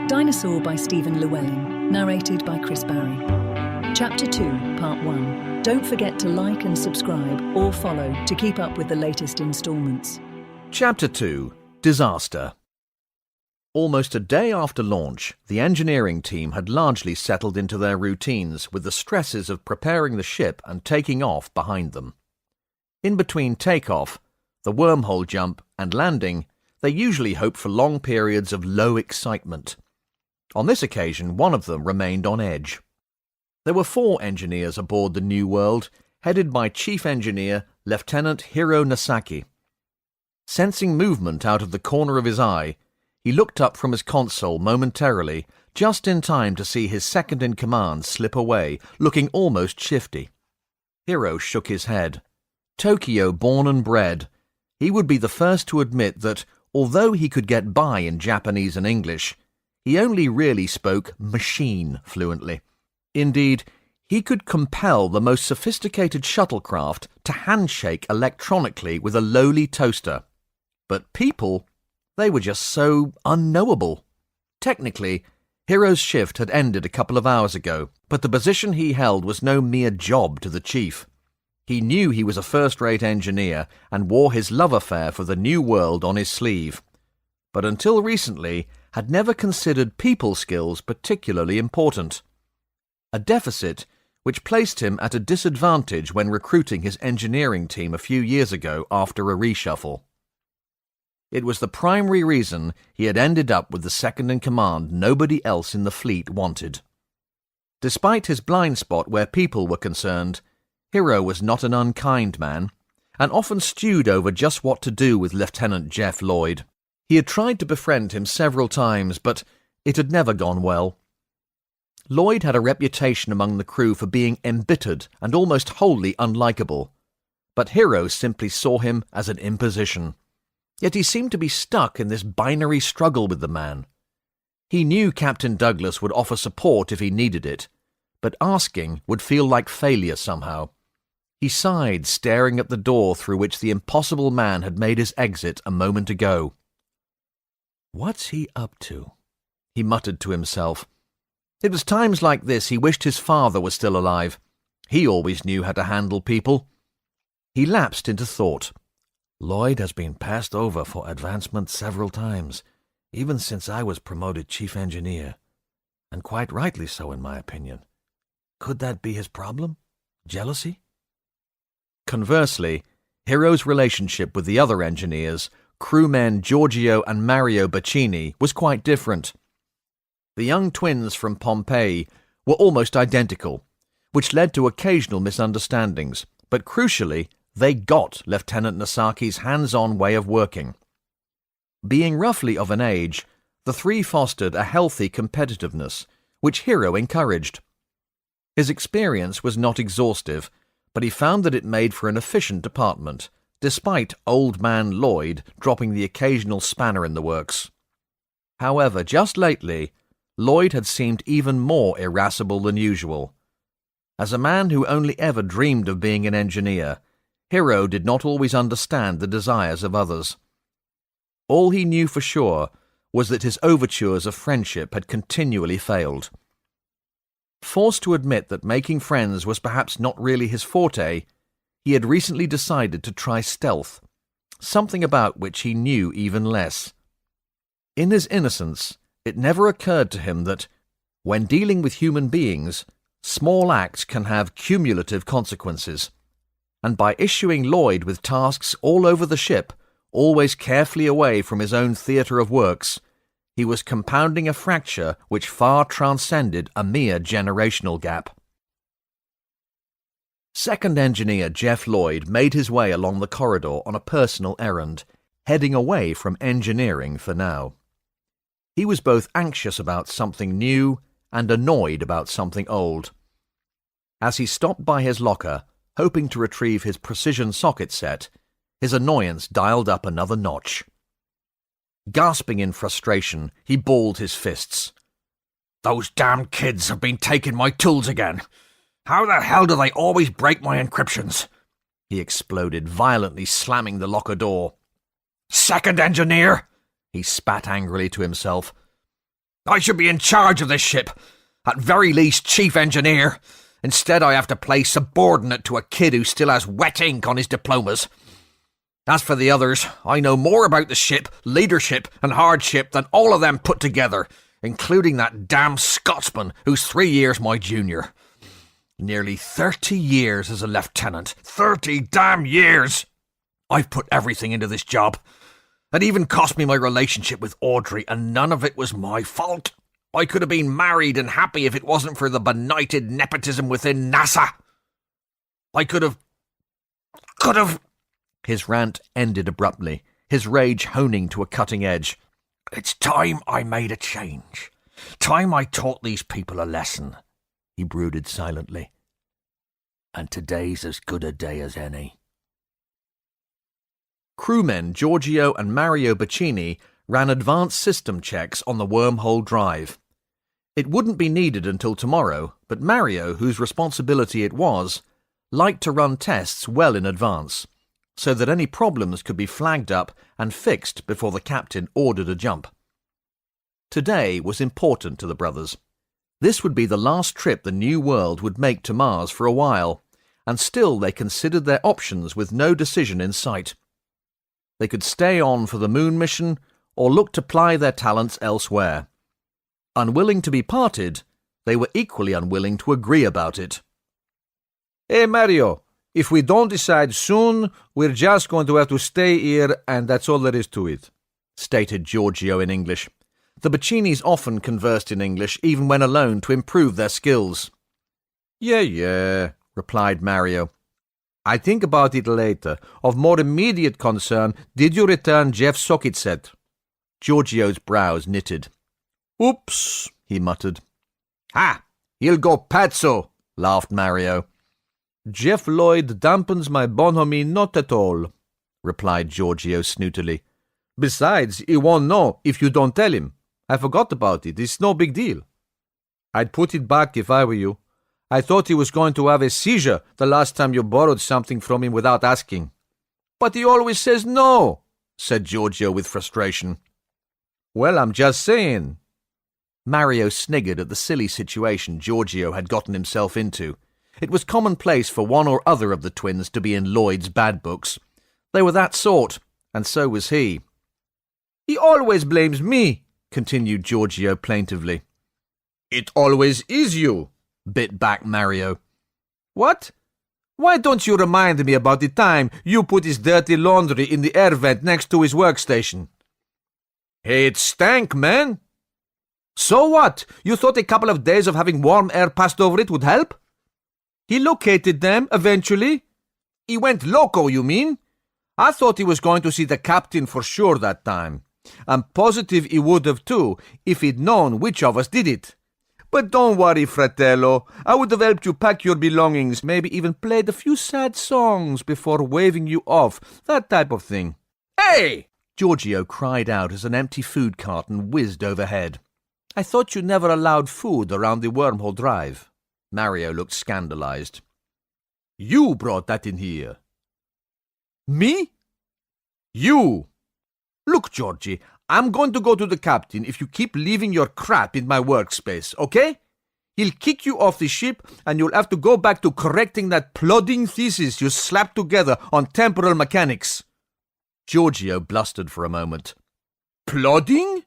Dinosaur by Stephen Llewelyn, narrated by Barrie. Chapter 2, Part 1. Don't forget to like and subscribe or follow to keep up with the latest instalments. Chapter 2, Disaster. Almost a day after launch, the engineering team had largely settled into their routines with the stresses of preparing the ship and taking off behind them. In between takeoff, the wormhole jump, and landing, they usually hoped for long periods of low excitement. On this occasion, one of them remained on edge. There were 4 engineers aboard the New World, headed by Chief Engineer Lieutenant Hiro Nasaki. Sensing movement out of the corner of his eye, he looked up from his console momentarily, just in time to see his second-in-command slip away, looking almost shifty. Hiro shook his head. Tokyo born and bred, he would be the first to admit that, although he could get by in Japanese and English, he only really spoke machine fluently. Indeed, he could compel the most sophisticated shuttlecraft to handshake electronically with a lowly toaster. But people, they were just so unknowable. Technically, Hiro's shift had ended a couple of hours ago, but the position he held was no mere job to the chief. He knew he was a first-rate engineer and wore his love affair for the New World on his sleeve, but until recently had never considered people skills particularly important. A deficit which placed him at a disadvantage when recruiting his engineering team a few years ago after a reshuffle. It was the primary reason he had ended up with the second-in-command nobody else in the fleet wanted. Despite his blind spot where people were concerned, Hiro was not an unkind man, and often stewed over just what to do with Lieutenant Jeff Lloyd. He had tried to befriend him several times, but it had never gone well. Lloyd had a reputation among the crew for being embittered and almost wholly unlikable, but Hiro simply saw him as an imposition. Yet he seemed to be stuck in this binary struggle with the man. He knew Captain Douglas would offer support if he needed it, but asking would feel like failure somehow. He sighed, staring at the door through which the impossible man had made his exit a moment ago. "What's he up to?" he muttered to himself. It was times like this he wished his father was still alive. He always knew how to handle people. He lapsed into thought. "Lloyd has been passed over for advancement several times, even since I was promoted chief engineer, and quite rightly so in my opinion. Could that be his problem? Jealousy?" Conversely, Hiro's relationship with the other engineers, crewmen Giorgio and Mario Baccini, was quite different. The young twins from Pompeii were almost identical, which led to occasional misunderstandings, but crucially, they got Lieutenant Nasaki's hands-on way of working. Being roughly of an age, the 3 fostered a healthy competitiveness, which Hiro encouraged. His experience was not exhaustive, but he found that it made for an efficient department, despite Old Man Lloyd dropping the occasional spanner in the works. However, just lately, Lloyd had seemed even more irascible than usual. As a man who only ever dreamed of being an engineer, Hiro did not always understand the desires of others. All he knew for sure was that his overtures of friendship had continually failed. Forced to admit that making friends was perhaps not really his forte, he had recently decided to try stealth, something about which he knew even less. In his innocence, it never occurred to him that, when dealing with human beings, small acts can have cumulative consequences, and by issuing Lloyd with tasks all over the ship, always carefully away from his own theatre of works, he was compounding a fracture which far transcended a mere generational gap. Second Engineer Jeff Lloyd made his way along the corridor on a personal errand, heading away from engineering for now. He was both anxious about something new and annoyed about something old. As he stopped by his locker, hoping to retrieve his precision socket set, his annoyance dialed up another notch. Gasping in frustration, he balled his fists. "Those damned kids have been taking my tools again! How the hell do they always break my encryptions?" he exploded, violently slamming the locker door. "Second Engineer!" he spat angrily to himself. I should be in charge of this ship. At very least, chief engineer. Instead, I have to play subordinate to a kid who still has wet ink on his diplomas. As for the others, I know more about the ship, leadership, and hardship than all of them put together, including that damn Scotsman who's 3 years my junior. Nearly 30 years as a lieutenant. 30 damn years! I've put everything into this job. It even cost me my relationship with Audrey, and none of it was my fault. I could have been married and happy if it wasn't for the benighted nepotism within NASA. I could have... His rant ended abruptly, his rage honing to a cutting edge. It's time I made a change. Time I taught these people a lesson, he brooded silently. And today's as good a day as any. Crewmen Giorgio and Mario Bacchini ran advanced system checks on the wormhole drive. It wouldn't be needed until tomorrow, but Mario, whose responsibility it was, liked to run tests well in advance, so that any problems could be flagged up and fixed before the captain ordered a jump. Today was important to the brothers. This would be the last trip the New World would make to Mars for a while, and still they considered their options with no decision in sight. They could stay on for the moon mission or look to ply their talents elsewhere. Unwilling to be parted, they were equally unwilling to agree about it. Hey, Mario, if we don't decide soon, we're just going to have to stay here, and that's all there is to it, stated Giorgio in English. The Bacchinis often conversed in English, even when alone, to improve their skills. Yeah, replied Mario. I think about it later. Of more immediate concern, did you return Jeff's socket set? Giorgio's brows knitted. Oops, he muttered. Ha! He'll go pazzo, laughed Mario. Jeff Lloyd dampens my bonhomie not at all, replied Giorgio snootily. Besides, he won't know if you don't tell him. I forgot about it. It's no big deal. I'd put it back if I were you. I thought he was going to have a seizure the last time you borrowed something from him without asking. But he always says no, said Giorgio with frustration. Well, I'm just saying. Mario sniggered at the silly situation Giorgio had gotten himself into. It was commonplace for one or other of the twins to be in Lloyd's bad books. They were that sort, and so was he. He always blames me, continued Giorgio plaintively. It always is you, bit back Mario. What? Why don't you remind me about the time you put his dirty laundry in the air vent next to his workstation? Hey, it stank, man. So what? You thought a couple of days of having warm air passed over it would help? He located them, eventually. He went loco, you mean? I thought he was going to see the captain for sure that time. I'm positive he would have too, if he'd known which of us did it. But don't worry, fratello. I would have helped you pack your belongings, maybe even played a few sad songs before waving you off, that type of thing. Hey! Giorgio cried out as an empty food carton whizzed overhead. I thought you never allowed food around the wormhole drive. Mario looked scandalized. You brought that in here. Me? You! Look, Georgie, I'm going to go to the captain if you keep leaving your crap in my workspace, okay? He'll kick you off the ship, and you'll have to go back to correcting that plodding thesis you slapped together on temporal mechanics. Giorgio blustered for a moment. Plodding?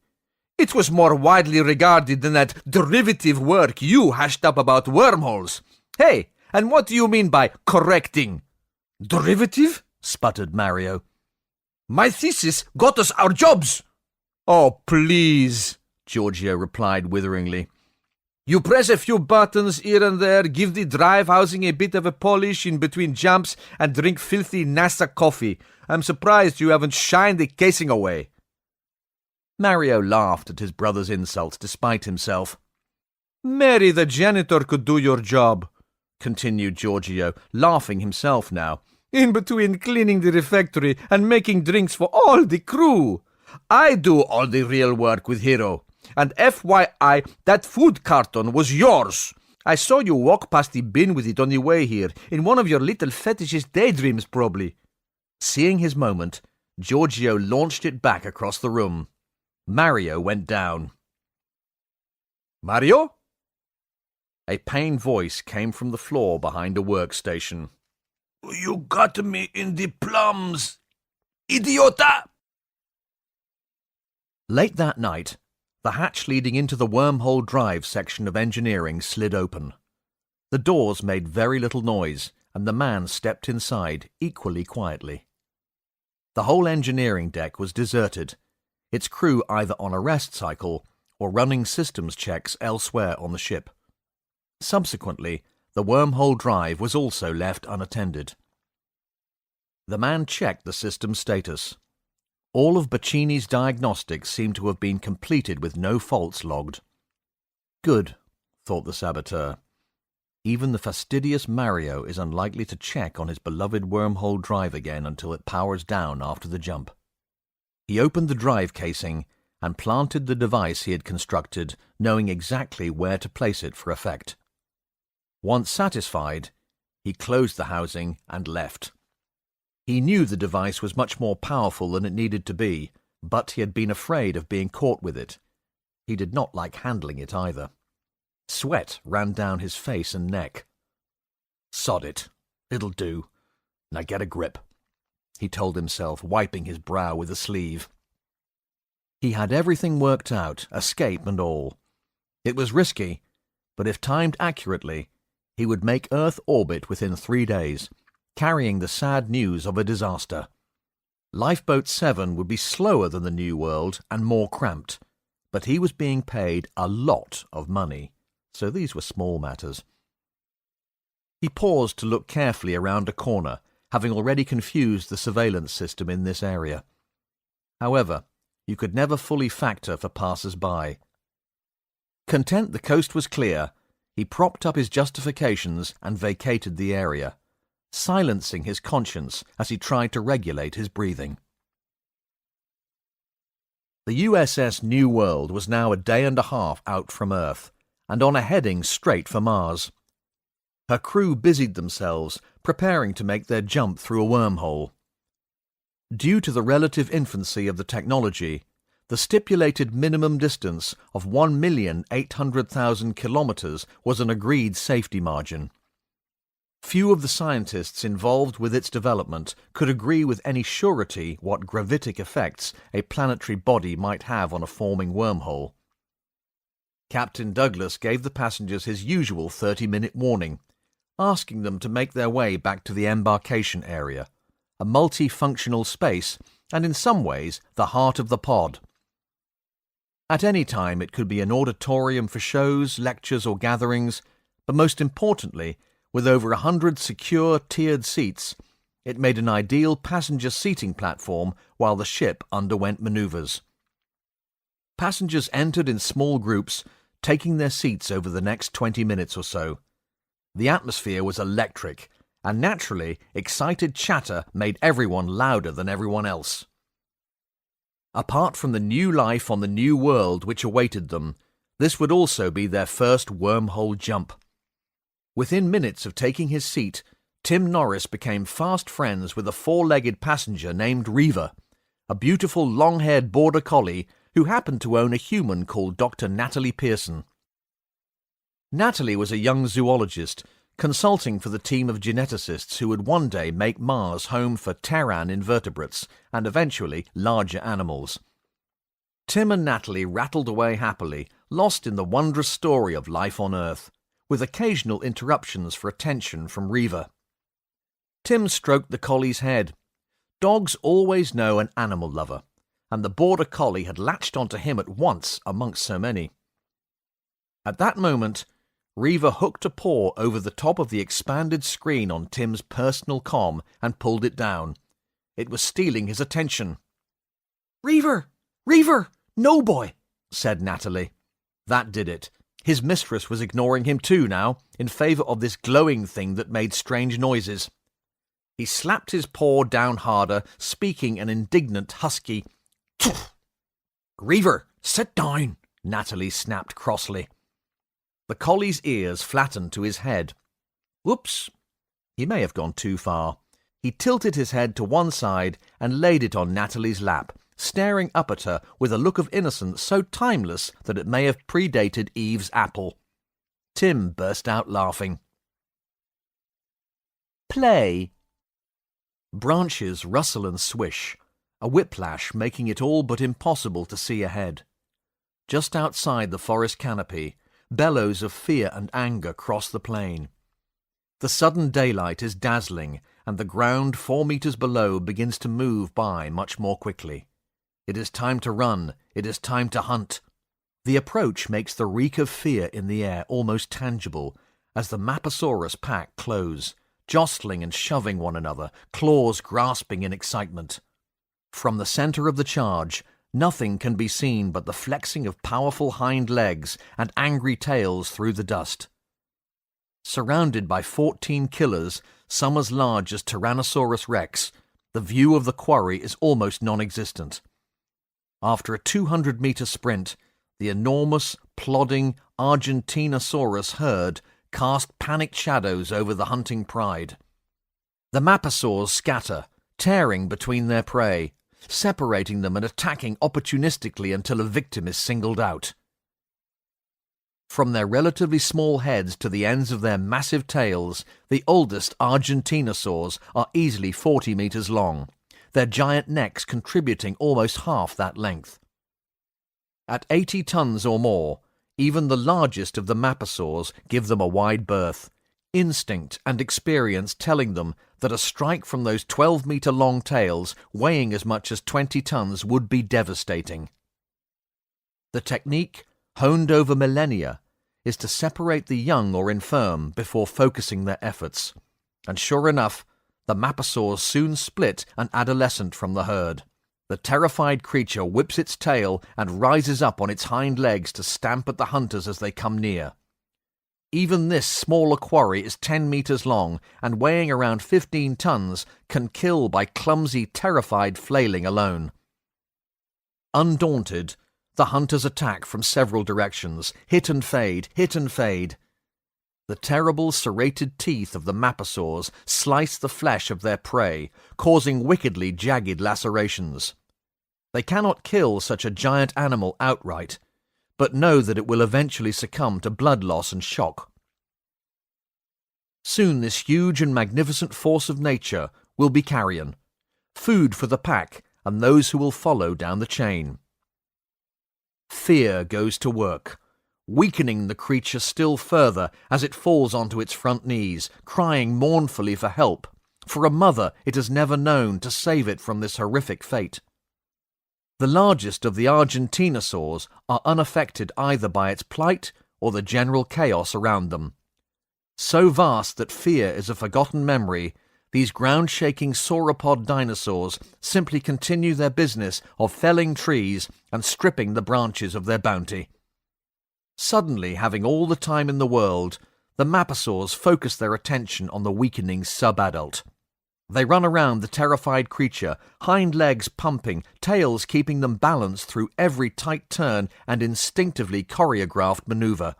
It was more widely regarded than that derivative work you hashed up about wormholes. Hey, and what do you mean by correcting? Derivative? Sputtered Mario. My thesis got us our jobs. Oh, please, Giorgio replied witheringly. You press a few buttons here and there, give the drive housing a bit of a polish in between jumps, and drink filthy NASA coffee. I'm surprised you haven't shined the casing away. Mario laughed at his brother's insults despite himself. Mary the janitor could do your job, continued Giorgio, laughing himself now. In between cleaning the refectory and making drinks for all the crew. I do all the real work with Hero. And FYI, that food carton was yours. I saw you walk past the bin with it on the way here, in one of your little fetishist daydreams, probably. Seeing his moment, Giorgio launched it back across the room. Mario went down. Mario? A pained voice came from the floor behind a workstation. You got me in the plums, idiota! Late that night, the hatch leading into the wormhole drive section of engineering slid open. The doors made very little noise, and the man stepped inside equally quietly. The whole engineering deck was deserted, its crew either on a rest cycle or running systems checks elsewhere on the ship. Subsequently, the wormhole drive was also left unattended. The man checked the system status. All of Bacini's diagnostics seemed to have been completed with no faults logged. Good, thought the saboteur. Even the fastidious Mario is unlikely to check on his beloved wormhole drive again until it powers down after the jump. He opened the drive casing and planted the device he had constructed, knowing exactly where to place it for effect. Once satisfied, he closed the housing and left. He knew the device was much more powerful than it needed to be, but he had been afraid of being caught with it. He did not like handling it either. Sweat ran down his face and neck. Sod it. It'll do. Now get a grip, he told himself, wiping his brow with a sleeve. He had everything worked out, escape and all. It was risky, but if timed accurately, he would make Earth orbit within 3 days, carrying the sad news of a disaster. Lifeboat 7 would be slower than the New World and more cramped, but he was being paid a lot of money, so these were small matters. He paused to look carefully around a corner, having already confused the surveillance system in this area. However, you could never fully factor for passers-by. Content the coast was clear, he propped up his justifications and vacated the area, silencing his conscience as he tried to regulate his breathing. The USS New World was now a day and a half out from Earth, and on a heading straight for Mars. Her crew busied themselves, preparing to make their jump through a wormhole. Due to the relative infancy of the technology, the stipulated minimum distance of 1,800,000 kilometers was an agreed safety margin. Few of the scientists involved with its development could agree with any surety what gravitic effects a planetary body might have on a forming wormhole. Captain Douglas gave the passengers his usual 30-minute warning, asking them to make their way back to the embarkation area, a multifunctional space and in some ways the heart of the pod. At any time it could be an auditorium for shows, lectures or gatherings, but most importantly, with over 100 secure tiered seats, it made an ideal passenger seating platform while the ship underwent maneuvers. Passengers entered in small groups, taking their seats over the next 20 minutes or so. The atmosphere was electric, and naturally, excited chatter made everyone louder than everyone else. Apart from the new life on the new world which awaited them, this would also be their first wormhole jump. Within minutes of taking his seat, Tim Norris became fast friends with a 4-legged passenger named Reaver, a beautiful long-haired border collie who happened to own a human called Dr. Natalie Pearson. Natalie was a young zoologist, consulting for the team of geneticists who would one day make Mars home for Terran invertebrates and eventually larger animals. Tim and Natalie rattled away happily, lost in the wondrous story of life on Earth, with occasional interruptions for attention from Reaver. Tim stroked the collie's head. Dogs always know an animal lover, and the border collie had latched onto him at once amongst so many. At that moment, Reaver hooked a paw over the top of the expanded screen on Tim's personal comm and pulled it down. It was stealing his attention. "Reaver! Reaver! No, boy!" said Natalie. That did it. His mistress was ignoring him too now, in favour of this glowing thing that made strange noises. He slapped his paw down harder, speaking an indignant husky, "Tch!" "Reaver, sit down," Natalie snapped crossly. The collie's ears flattened to his head. Whoops! He may have gone too far. He tilted his head to one side and laid it on Natalie's lap, staring up at her with a look of innocence so timeless that it may have predated Eve's apple. Tim burst out laughing. Play. Branches rustle and swish, a whiplash making it all but impossible to see ahead. Just outside the forest canopy, bellows of fear and anger cross the plain. The sudden daylight is dazzling, and the ground 4 meters below begins to move by much more quickly. It is time to run. It is time to hunt. The approach makes the reek of fear in the air almost tangible as the Maposaurus pack close, jostling and shoving one another, claws grasping in excitement. From the center of the charge, nothing can be seen but the flexing of powerful hind legs and angry tails through the dust. Surrounded by 14 killers, some as large as Tyrannosaurus rex, the view of the quarry is almost non-existent. After a 200-meter sprint, the enormous, plodding Argentinosaurus herd cast panicked shadows over the hunting pride. The Maposaurs scatter, tearing between their prey, separating them and attacking opportunistically until a victim is singled out. From their relatively small heads to the ends of their massive tails, the oldest Argentinosaurs are easily 40 meters long, their giant necks contributing almost half that length. At 80 tons or more, even the largest of the Maposaurs give them a wide berth, instinct and experience telling them that a strike from those 12-meter-long tails weighing as much as 20 tons would be devastating. The technique, honed over millennia, is to separate the young or infirm before focusing their efforts, and sure enough, the Maposaurs soon split an adolescent from the herd. The terrified creature whips its tail and rises up on its hind legs to stamp at the hunters as they come near. Even this smaller quarry is 10 meters long and weighing around 15 tons can kill by clumsy, terrified flailing alone. Undaunted, the hunters attack from several directions, hit and fade, hit and fade. The terrible serrated teeth of the Maposaurs slice the flesh of their prey, causing wickedly jagged lacerations. They cannot kill such a giant animal outright, but know that it will eventually succumb to blood loss and shock. Soon this huge and magnificent force of nature will be carrion, food for the pack and those who will follow down the chain. Fear goes to work, weakening the creature still further as it falls onto its front knees, crying mournfully for help, for a mother it has never known to save it from this horrific fate. The largest of the Argentinosaurs are unaffected either by its plight or the general chaos around them. So vast that fear is a forgotten memory, these ground-shaking sauropod dinosaurs simply continue their business of felling trees and stripping the branches of their bounty. Suddenly, having all the time in the world, the Maposaurs focus their attention on the weakening sub-adult. They run around the terrified creature, hind legs pumping, tails keeping them balanced through every tight turn and instinctively choreographed maneuver.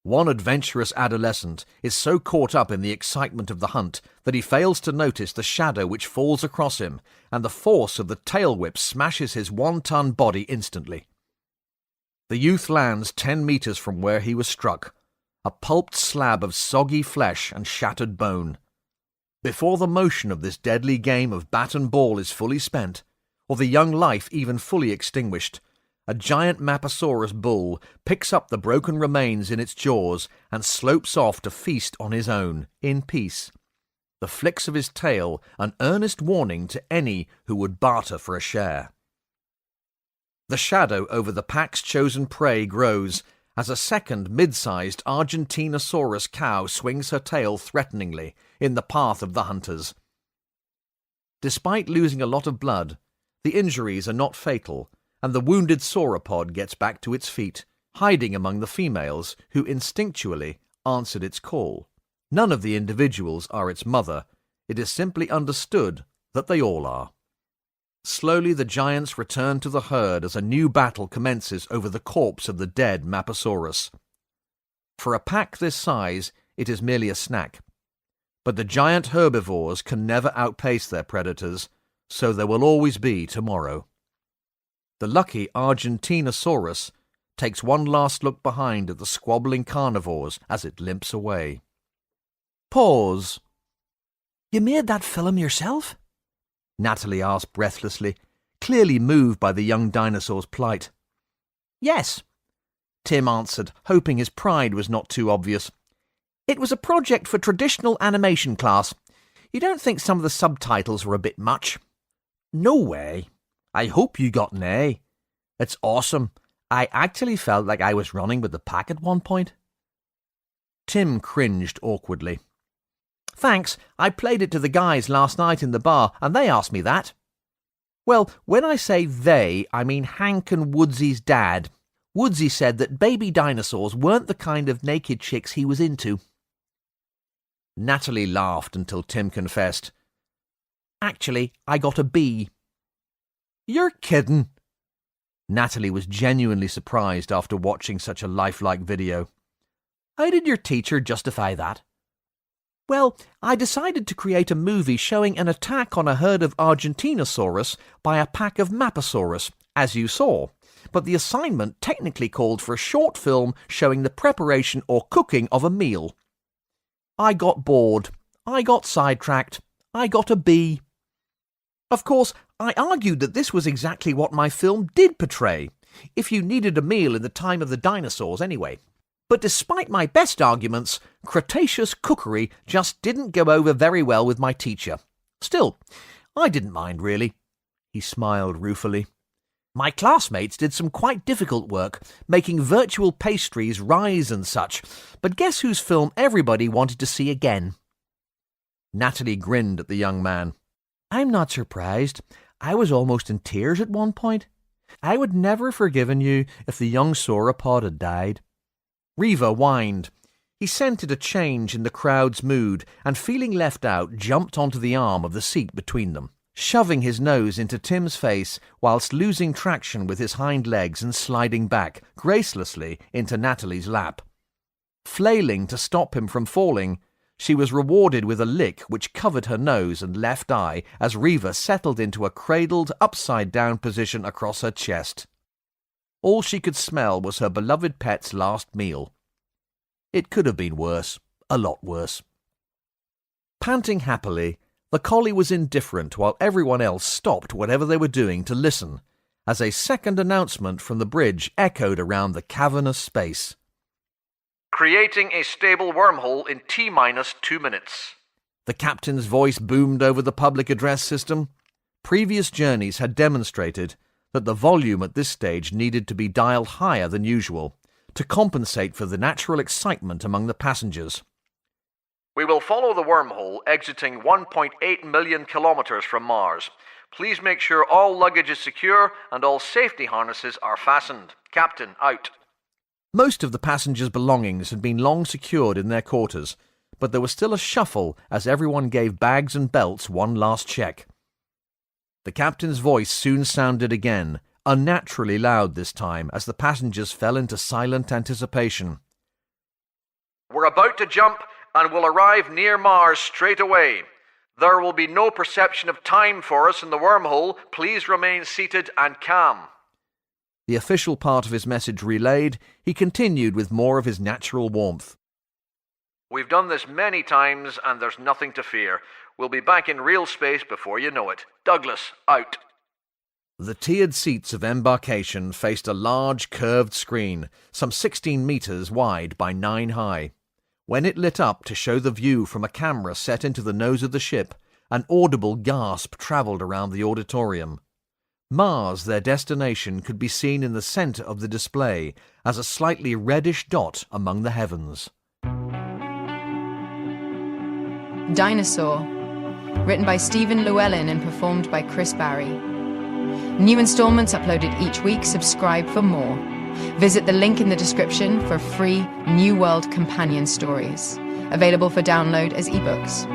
One adventurous adolescent is so caught up in the excitement of the hunt that he fails to notice the shadow which falls across him, and the force of the tail whip smashes his 1-ton body instantly. The youth lands 10 meters from where he was struck, a pulped slab of soggy flesh and shattered bone. Before the motion of this deadly game of bat and ball is fully spent, or the young life even fully extinguished, a giant Maposaurus bull picks up the broken remains in its jaws and slopes off to feast on his own, in peace. The flicks of his tail an earnest warning to any who would barter for a share. The shadow over the pack's chosen prey grows as a second mid-sized Argentinosaurus cow swings her tail threateningly in the path of the hunters. Despite losing a lot of blood, the injuries are not fatal, and the wounded sauropod gets back to its feet, hiding among the females who instinctually answered its call. None of the individuals are its mother. It is simply understood that they all are. Slowly the giants return to the herd as a new battle commences over the corpse of the dead Maposaurus. For a pack this size, it is merely a snack. But the giant herbivores can never outpace their predators, so there will always be tomorrow. The lucky Argentinosaurus takes one last look behind at the squabbling carnivores as it limps away. Pause. You made that film yourself? Natalie asked breathlessly, clearly moved by the young dinosaur's plight. Yes, Tim answered, hoping his pride was not too obvious. It was a project for traditional animation class. You don't think some of the subtitles were a bit much? No way. I hope you got an A. It's awesome. I actually felt like I was running with the pack at one point. Tim cringed awkwardly. Thanks, I played it to the guys last night in the bar and they asked me that. Well, when I say they, I mean Hank and Woodsy's dad. Woodsy said that baby dinosaurs weren't the kind of naked chicks he was into. Natalie laughed until Tim confessed. Actually, I got a B. You're kidding. Natalie was genuinely surprised after watching such a lifelike video. How did your teacher justify that? Well, I decided to create a movie showing an attack on a herd of Argentinosaurus by a pack of Maposaurus, as you saw. But the assignment technically called for a short film showing the preparation or cooking of a meal. I got bored. I got sidetracked. I got a B. Of course, I argued that this was exactly what my film did portray, if you needed a meal in the time of the dinosaurs anyway. But despite my best arguments, Cretaceous cookery just didn't go over very well with my teacher. Still, I didn't mind really. He smiled ruefully. My classmates did some quite difficult work, making virtual pastries rise and such, but guess whose film everybody wanted to see again? Natalie grinned at the young man. I'm not surprised. I was almost in tears at one point. I would never have forgiven you if the young sauropod had died. Reva whined. He scented a change in the crowd's mood and, feeling left out, jumped onto the arm of the seat between them, shoving his nose into Tim's face whilst losing traction with his hind legs and sliding back, gracelessly, into Natalie's lap. Flailing to stop him from falling, she was rewarded with a lick which covered her nose and left eye as Reva settled into a cradled, upside-down position across her chest. All she could smell was her beloved pet's last meal. It could have been worse, a lot worse. Panting happily, the collie was indifferent while everyone else stopped whatever they were doing to listen, as a second announcement from the bridge echoed around the cavernous space. Creating a stable wormhole in T-2 minutes. The captain's voice boomed over the public address system. Previous journeys had demonstrated that the volume at this stage needed to be dialed higher than usual to compensate for the natural excitement among the passengers. We will follow the wormhole exiting 1.8 million kilometers from Mars. Please make sure all luggage is secure and all safety harnesses are fastened. Captain, out. Most of the passengers' belongings had been long secured in their quarters, but there was still a shuffle as everyone gave bags and belts one last check. The captain's voice soon sounded again, unnaturally loud this time, as the passengers fell into silent anticipation. We're about to jump and will arrive near Mars straight away. There will be no perception of time for us in the wormhole. Please remain seated and calm. The official part of his message relayed, he continued with more of his natural warmth. We've done this many times and there's nothing to fear. We'll be back in real space before you know it. Douglas, out. The tiered seats of embarkation faced a large curved screen, some 16 meters wide by 9 high. When it lit up to show the view from a camera set into the nose of the ship, an audible gasp travelled around the auditorium. Mars, their destination, could be seen in the centre of the display as a slightly reddish dot among the heavens. Dinosaur, written by Llewelyn and performed by Chris Barrie. New installments uploaded each week. Subscribe for more. Visit the link in the description for free New World companion stories, available for download as ebooks.